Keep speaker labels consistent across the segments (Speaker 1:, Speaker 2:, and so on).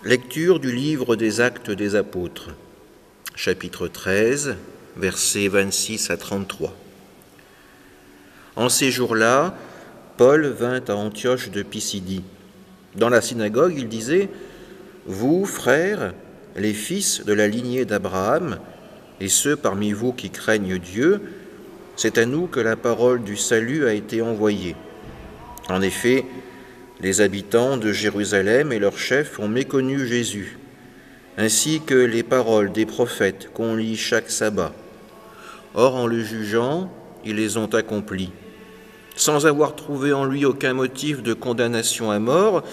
Speaker 1: Lecture du livre des Actes des Apôtres, chapitre 13, versets 26 à 33. En ces jours-là, Paul vint à Antioche de Pisidie. Dans la synagogue, il disait : « Vous, frères, les fils de la lignée d'Abraham, et ceux parmi vous qui craignent Dieu, c'est à nous que la parole du salut a été envoyée. En effet, les habitants de Jérusalem et leurs chefs ont méconnu Jésus, ainsi que les paroles des prophètes qu'on lit chaque sabbat. Or, en le jugeant, ils les ont accomplies. Sans avoir trouvé en lui aucun motif de condamnation à mort,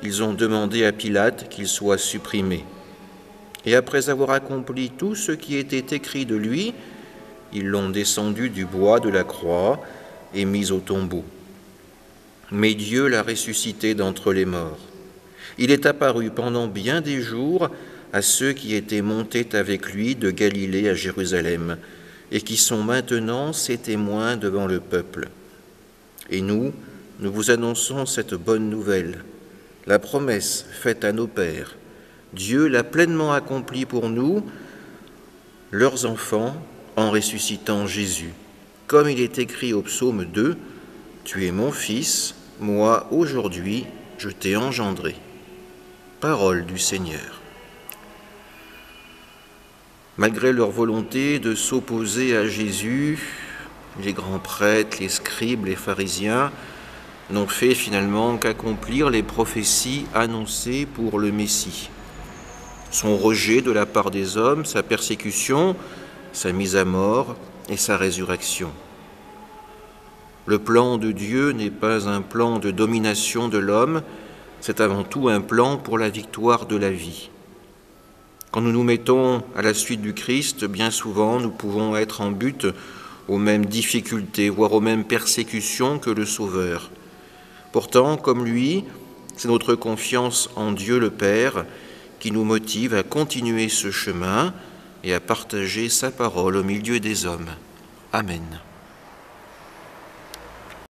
Speaker 1: ils ont demandé à Pilate qu'il soit supprimé. Et après avoir accompli tout ce qui était écrit de lui, ils l'ont descendu du bois de la croix et mis au tombeau. Mais Dieu l'a ressuscité d'entre les morts. Il est apparu pendant bien des jours à ceux qui étaient montés avec lui de Galilée à Jérusalem et qui sont maintenant ses témoins devant le peuple. Et nous vous annonçons cette bonne nouvelle. La promesse faite à nos pères, Dieu l'a pleinement accomplie pour nous, leurs enfants, en ressuscitant Jésus. Comme il est écrit au psaume 2, « Tu es mon fils, moi aujourd'hui je t'ai engendré ». Parole du Seigneur. Malgré leur volonté de s'opposer à Jésus, les grands prêtres, les scribes, les pharisiens n'ont fait finalement qu'accomplir les prophéties annoncées pour le Messie. Son rejet de la part des hommes, sa persécution, sa mise à mort et sa résurrection. Le plan de Dieu n'est pas un plan de domination de l'homme, c'est avant tout un plan pour la victoire de la vie. Quand nous nous mettons à la suite du Christ, bien souvent nous pouvons être en butte aux mêmes difficultés, voire aux mêmes persécutions que le Sauveur. Pourtant, comme lui, c'est notre confiance en Dieu le Père qui nous motive à continuer ce chemin et à partager sa parole au milieu des hommes. Amen.